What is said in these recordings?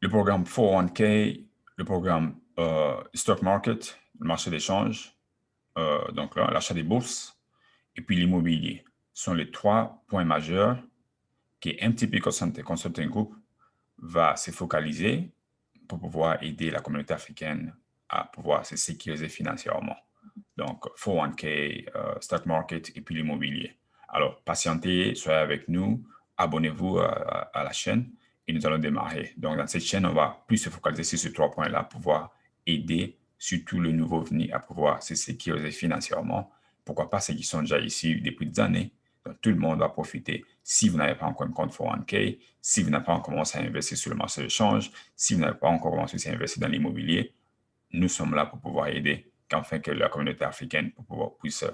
le programme 401k, le programme stock market, le marché d'échange, donc là, l'achat des bourses, et puis l'immobilier sont les 3 points majeurs que MTP Consulting Group va se focaliser pour pouvoir aider la communauté africaine à pouvoir se sécuriser financièrement. Donc, 401k, stock market et puis l'immobilier. Alors, patientez, soyez avec nous, abonnez-vous à la chaîne et nous allons démarrer. Donc, dans cette chaîne, on va plus se focaliser sur ces 3 points-là pour pouvoir aider surtout le nouveau venu à pouvoir se sécuriser financièrement. Pourquoi pas ceux qui sont déjà ici depuis des années. Donc, tout le monde va profiter. Si vous n'avez pas encore un compte 401k, si vous n'avez pas encore commencé à investir sur le marché de change, si vous n'avez pas encore commencé à investir dans l'immobilier, nous sommes là pour pouvoir aider, afin que la communauté africaine puisse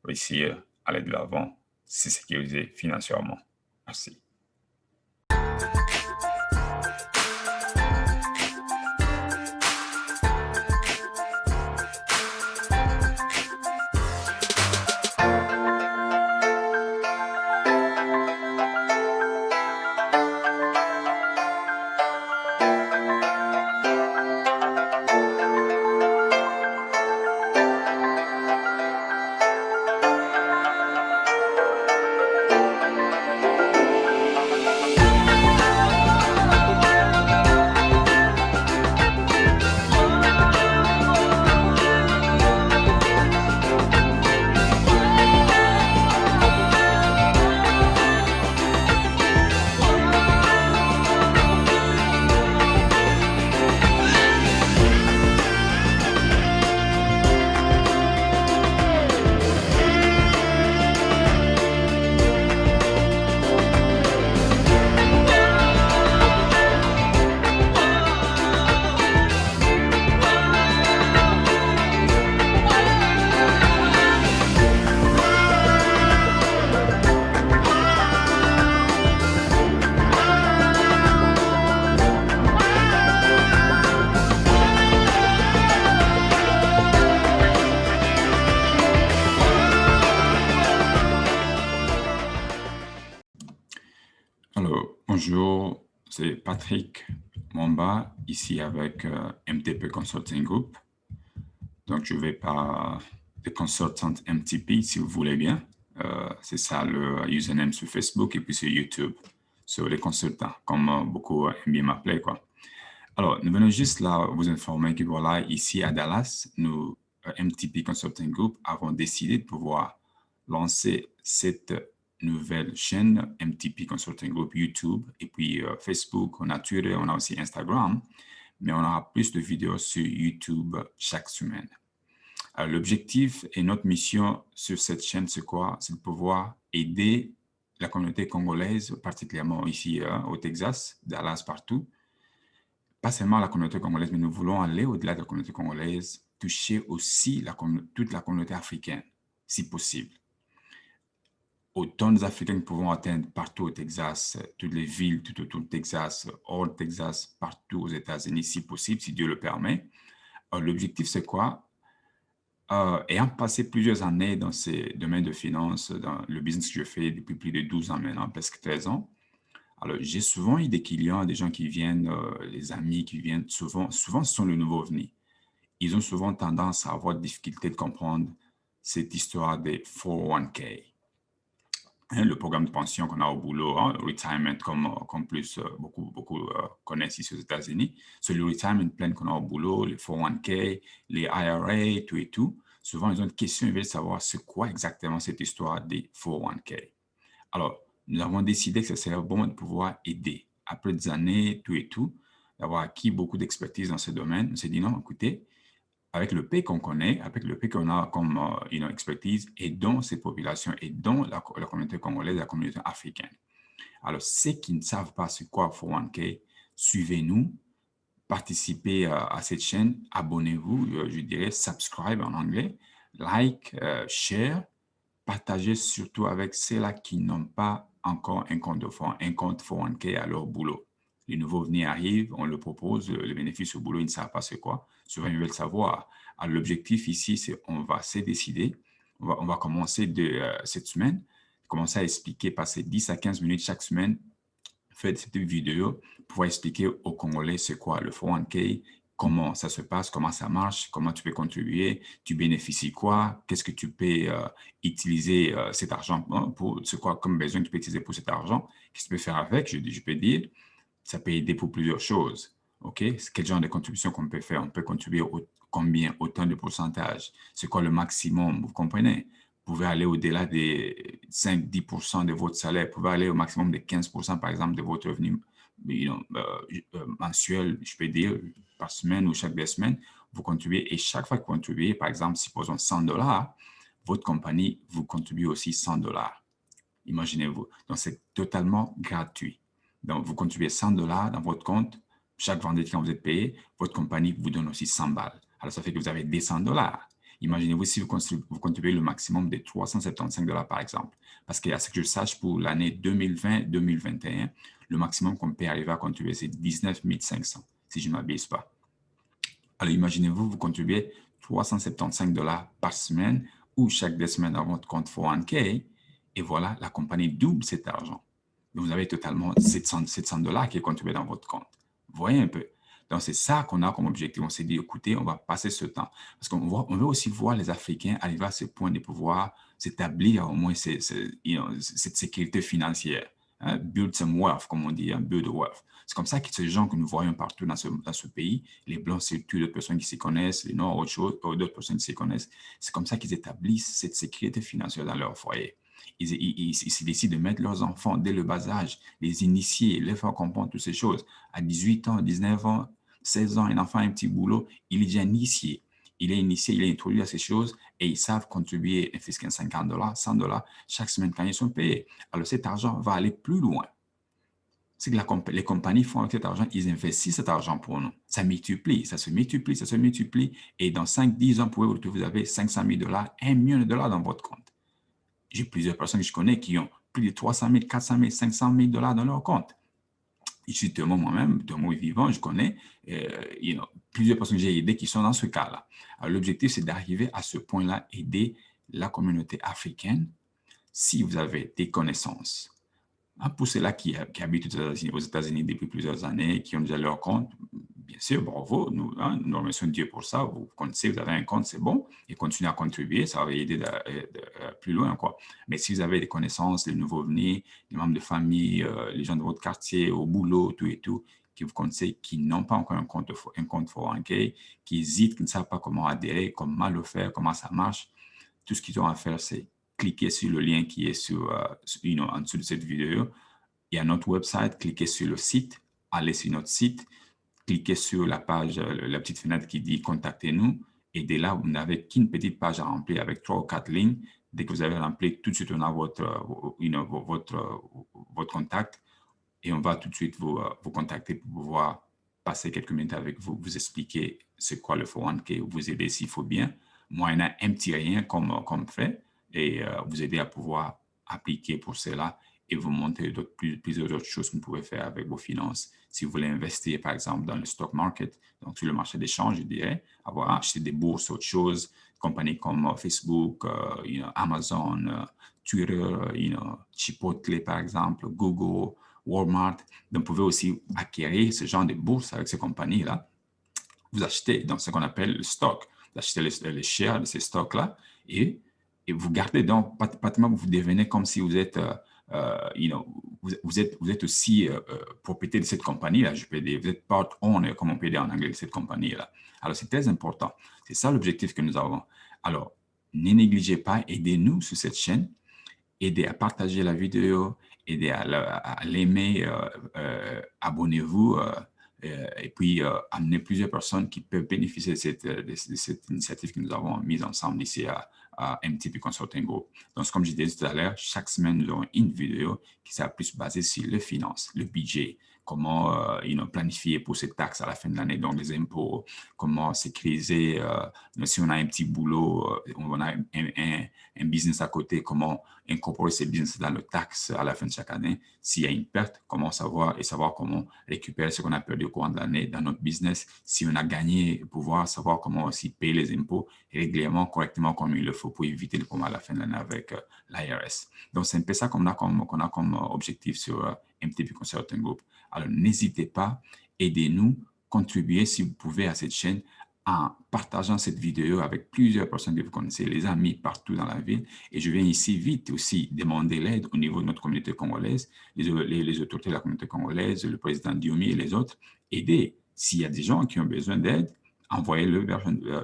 réussir à aller de l'avant, se sécuriser financièrement. Merci. Alors, bonjour, c'est Patrick Momba, ici avec MTP Consulting Group. Donc, je vais par The Consultant MTP, si vous voulez bien. C'est ça le username sur Facebook et puis sur YouTube, sur les consultants, comme beaucoup aiment bien m'appeler, quoi. Alors, nous venons juste là vous informer que voilà, ici à Dallas, nous, MTP Consulting Group, avons décidé de pouvoir lancer cette nouvelle chaîne MTP Consulting Group YouTube et puis Facebook, on a Twitter, on a aussi Instagram, mais on aura plus de vidéos sur YouTube chaque semaine. L'objectif et notre mission sur cette chaîne, c'est quoi? C'est de pouvoir aider la communauté congolaise, particulièrement ici au Texas, Dallas, partout. Pas seulement la communauté congolaise, mais nous voulons aller au-delà de la communauté congolaise, toucher aussi toute la communauté africaine, si possible. Autant des Africains que nous pouvons atteindre partout au Texas, toutes les villes, tout autour du Texas, hors du Texas, partout aux États-Unis, si possible, si Dieu le permet. L'objectif, c'est quoi? Ayant passé plusieurs années dans ces domaines de finance, dans le business que je fais depuis plus de 12 ans maintenant, presque 13 ans, alors j'ai souvent eu des clients, des gens qui viennent, les amis qui viennent, souvent ce sont les nouveaux venus. Ils ont souvent tendance à avoir des difficultés de comprendre cette histoire des 401k. Le programme de pension qu'on a au boulot, retirement, comme plus beaucoup connaissent ici aux États-Unis. C'est le retirement plan qu'on a au boulot, les 401k, les IRA, tout et tout. Souvent, ils ont une question, ils veulent savoir c'est quoi exactement cette histoire des 401k. Alors, nous avons décidé que ce serait bon de pouvoir aider. Après des années, tout et tout, d'avoir acquis beaucoup d'expertise dans ce domaine, on s'est dit non, écoutez, avec le pays qu'on connaît, avec le pays qu'on a comme expertise, aidons cette population, aidons la communauté congolaise, la communauté africaine. Alors, ceux qui ne savent pas ce qu'est 401k, suivez-nous, participez à cette chaîne, abonnez-vous, je dirais subscribe en anglais, like, share, partagez surtout avec ceux-là qui n'ont pas encore un compte 401k à leur boulot. Les nouveaux venus arrivent, on leur propose le bénéfice au boulot, ils ne savent pas c'est quoi. Souvent, ils veulent savoir. Alors, l'objectif ici, c'est on va se décider. On va commencer cette semaine, commencer à expliquer, passer 10 à 15 minutes chaque semaine fait cette vidéo pour expliquer aux Congolais c'est quoi le 401k, comment ça se passe, comment ça marche, comment tu peux contribuer, tu bénéficies quoi, qu'est-ce que tu peux utiliser cet argent pour, c'est quoi comme besoin que tu peux utiliser pour cet argent, qu'est-ce que tu peux faire avec, je peux dire, ça peut aider pour plusieurs choses. OK? Quel genre de contribution qu'on peut faire? On peut contribuer combien, autant de pourcentage? C'est quoi le maximum? Vous comprenez? Vous pouvez aller au-delà des 5-10% de votre salaire. Vous pouvez aller au maximum de 15%, par exemple, de votre revenu mensuel, je peux dire, par semaine ou chaque 2 semaines. Vous contribuez et chaque fois que vous contribuez, par exemple, supposons $100, votre compagnie vous contribue aussi $100. Imaginez-vous. Donc, c'est totalement gratuit. Donc, vous contribuez $100 dans votre compte. Chaque vendredi, quand vous êtes payé, votre compagnie vous donne aussi 100 balles. Alors, ça fait que vous avez des $100. Imaginez-vous si vous contribuez le maximum de $375 par exemple. Parce qu'à ce que je sache, pour l'année 2020-2021, le maximum qu'on peut arriver à contribuer, c'est 19 500, si je ne m'abuse pas. Alors, imaginez-vous, vous contribuez $375 par semaine ou chaque 2 semaines dans votre compte 401k et voilà, la compagnie double cet argent. Donc, vous avez totalement $700 qui est contribué dans votre compte. Vous voyez un peu. Donc, c'est ça qu'on a comme objectif. On s'est dit, écoutez, on va passer ce temps. Parce qu'on veut aussi voir les Africains arriver à ce point de pouvoir s'établir au moins cette sécurité financière. Hein? Build some wealth, comme on dit, hein? Build wealth. C'est comme ça que ces gens que nous voyons partout dans ce pays, les Blancs, c'est d'autres personnes qui s'y connaissent, les Noirs, d'autres personnes qui s'y connaissent. C'est comme ça qu'ils établissent cette sécurité financière dans leur foyer. Ils décident de mettre leurs enfants dès le bas âge, les initier, les faire comprendre toutes ces choses. À 18 ans, 19 ans, 16 ans, un enfant a un petit boulot, il est déjà initié. Il est initié, il est introduit à ces choses et ils savent contribuer un fisc $50, $100 chaque semaine quand ils sont payés. Alors cet argent va aller plus loin. C'est que les compagnies font avec cet argent, ils investissent cet argent pour nous. Ça multiplie, ça se multiplie, ça se multiplie. Et dans 5-10 ans, vous avez $500,000, $1 million dans votre compte. J'ai plusieurs personnes que je connais qui ont plus de 300 000, 400 000, $500,000 dans leur compte. Et justement, moi-même, de mon vivant, je connais plusieurs personnes que j'ai aidées qui sont dans ce cas-là. Alors, l'objectif, c'est d'arriver à ce point-là, aider la communauté africaine si vous avez des connaissances. Pour ceux-là qui habitent aux États-Unis depuis plusieurs années, qui ont déjà leur compte, bien sûr, bravo, nous remercions Dieu pour ça. Vous connaissez, vous avez un compte, c'est bon, et continuez à contribuer, ça va aider plus loin, quoi. Mais si vous avez des connaissances, les nouveaux venus, les membres de famille, les gens de votre quartier, au boulot, tout et tout, qui vous connaissez, qui n'ont pas encore un compte 401k, qui hésitent, qui ne savent pas comment adhérer, comment le faire, comment ça marche, tout ce qu'ils ont à faire, c'est cliquez sur le lien qui est en dessous de cette vidéo. Il y a notre website, cliquez sur le site, allez sur notre site, cliquez sur la page, la petite fenêtre qui dit contactez-nous. Et dès là, vous n'avez qu'une petite page à remplir avec 3 ou 4 lignes. Dès que vous avez rempli, tout de suite, on a votre contact et on va tout de suite vous contacter pour pouvoir passer quelques minutes avec vous, vous expliquer c'est quoi le 401k, vous aider s'il faut bien, moyennant un petit rien comme fait, et vous aider à pouvoir appliquer pour cela et vous montrer plusieurs autres choses que vous pouvez faire avec vos finances. Si vous voulez investir, par exemple, dans le stock market, donc sur le marché d'échange, je dirais, avoir acheté des bourses, autre chose, compagnies comme Facebook, Amazon, Twitter, Chipotle, par exemple, Google, Walmart. Donc, vous pouvez aussi acquérir ce genre de bourse avec ces compagnies-là. Vous achetez donc ce qu'on appelle le stock. Vous achetez les shares de ces stocks-là et vous gardez donc, pratiquement, vous devenez comme si vous êtes, vous êtes aussi propriétaire de cette compagnie-là. Je peux dire, vous êtes part owner, comme on peut dire en anglais, de cette compagnie-là. Alors, c'est très important. C'est ça l'objectif que nous avons. Alors, ne négligez pas, aidez-nous sur cette chaîne, aidez à partager la vidéo, aidez à l'aimer, abonnez-vous et puis amenez plusieurs personnes qui peuvent bénéficier de cette initiative que nous avons mise ensemble ici à MTP Consulting Group. Donc, comme je disais tout à l'heure, chaque semaine, nous aurons une vidéo qui sera plus basée sur les finances, le budget, comment planifier pour ses taxes à la fin de l'année, donc les impôts, comment sécuriser, si on a un petit boulot, on a un business à côté, comment incorporer ces business dans le taxe à la fin de chaque année. S'il y a une perte, comment savoir comment récupérer ce qu'on a perdu au cours de l'année dans notre business. Si on a gagné, pouvoir savoir comment aussi payer les impôts régulièrement, correctement, comme il le faut pour éviter le problème à la fin de l'année avec l'IRS. Donc, c'est un peu ça qu'on a comme objectif sur MTP Consulting Group. Alors, n'hésitez pas, aidez-nous, contribuez si vous pouvez à cette chaîne en partageant cette vidéo avec plusieurs personnes que vous connaissez, les amis partout dans la ville. Et je viens ici vite aussi demander l'aide au niveau de notre communauté congolaise, les autorités de la communauté congolaise, le président Diomi et les autres. Aidez. S'il y a des gens qui ont besoin d'aide, envoyez-le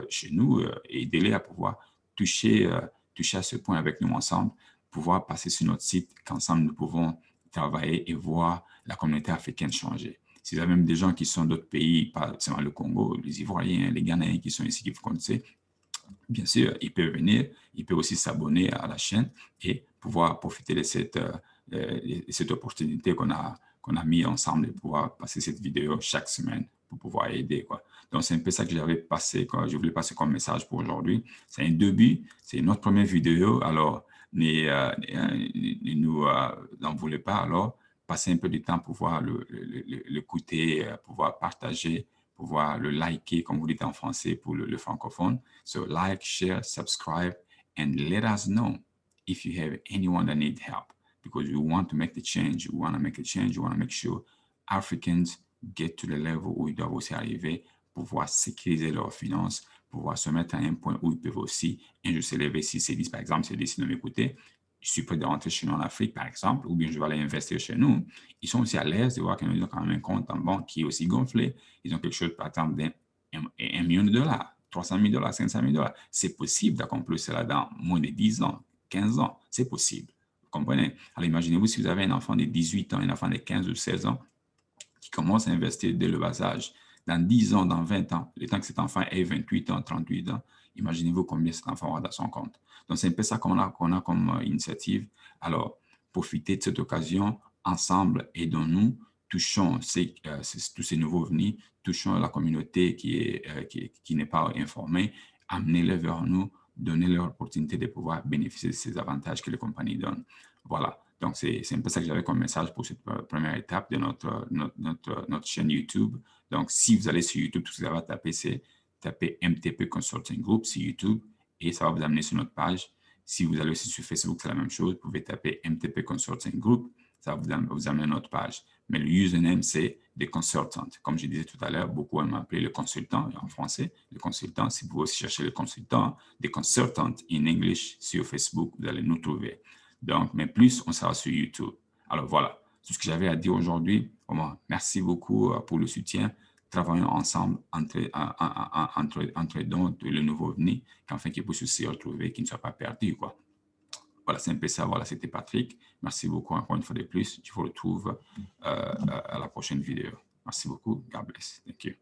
chez nous et aidez-les à pouvoir toucher à ce point avec nous ensemble, pouvoir passer sur notre site, qu'ensemble nous pouvons travailler et voir la communauté africaine changer. Si vous avez même des gens qui sont d'autres pays, pas seulement le Congo, les Ivoiriens, les Ghanéens qui sont ici, qui vous connaissez, bien sûr, ils peuvent venir, ils peuvent aussi s'abonner à la chaîne et pouvoir profiter de cette opportunité qu'on a mis ensemble de pouvoir passer cette vidéo chaque semaine pour pouvoir aider, quoi. Donc, c'est un peu ça que j'avais passé, quoi. Je voulais passer comme message pour aujourd'hui. C'est un début, c'est notre première vidéo, alors ne nous en voulez pas, alors passer un peu de temps pour pouvoir l'écouter, pouvoir partager, pouvoir le liker, comme vous dites en français pour le francophone. So like, share, subscribe, and let us know if you have anyone that needs help, because we want to make the change. We want to make a change. We want to make sure Africans get to the level où ils doivent aussi arriver, pouvoir sécuriser leurs finances, pouvoir se mettre à un point où ils peuvent aussi un jour s'élever. Si c'est dit, par exemple, c'est décidé de m'écouter, je suis prêt de rentrer chez nous en Afrique, par exemple, ou bien je vais aller investir chez nous. Ils sont aussi à l'aise de voir qu'ils ont quand même un compte en banque qui est aussi gonflé. Ils ont quelque chose, par exemple, d'un million de dollars, 300 000 dollars, 500 000 dollars. C'est possible d'accomplir cela dans moins de 10 ans, 15 ans. C'est possible. Vous comprenez? Alors, imaginez-vous si vous avez un enfant de 18 ans, un enfant de 15 ou 16 ans qui commence à investir dès le bas âge. Dans 10 ans, dans 20 ans, le temps que cet enfant ait 28 ans, 38 ans, imaginez-vous combien cet enfant aura dans son compte. Donc, c'est un peu ça qu'on a comme initiative. Alors, profitez de cette occasion. Ensemble, aidons-nous, touchons tous ces nouveaux venus, touchons la communauté qui n'est pas informée, amenez-les vers nous, donnez-leur l'opportunité de pouvoir bénéficier de ces avantages que les compagnies donnent. Voilà. Donc, c'est un peu ça que j'avais comme message pour cette première étape de notre chaîne YouTube. Donc, si vous allez sur YouTube, tout ce que vous avez à taper, c'est taper MTP Consulting Group sur YouTube et ça va vous amener sur notre page. Si vous allez aussi sur Facebook, c'est la même chose. Vous pouvez taper MTP Consulting Group, ça va vous amener à notre page. Mais le username, c'est The Consultant. Comme je disais tout à l'heure, beaucoup aiment m'appeler le consultant en français. Le consultant, si vous pouvez aussi chercher le consultant, The Consultant in English sur Facebook, vous allez nous trouver. Donc, mais plus, on sera sur YouTube. Alors voilà, tout ce que j'avais à dire aujourd'hui. Merci beaucoup pour le soutien. Travaillons ensemble entre donc le nouveau venu, qu'enfin qu'il puisse aussi retrouver, qu'il ne soit pas perdu, quoi. Voilà, c'est un peu ça. Voilà, c'était Patrick. Merci beaucoup encore une fois de plus. Je vous retrouve à la prochaine vidéo. Merci beaucoup. God bless. Thank you.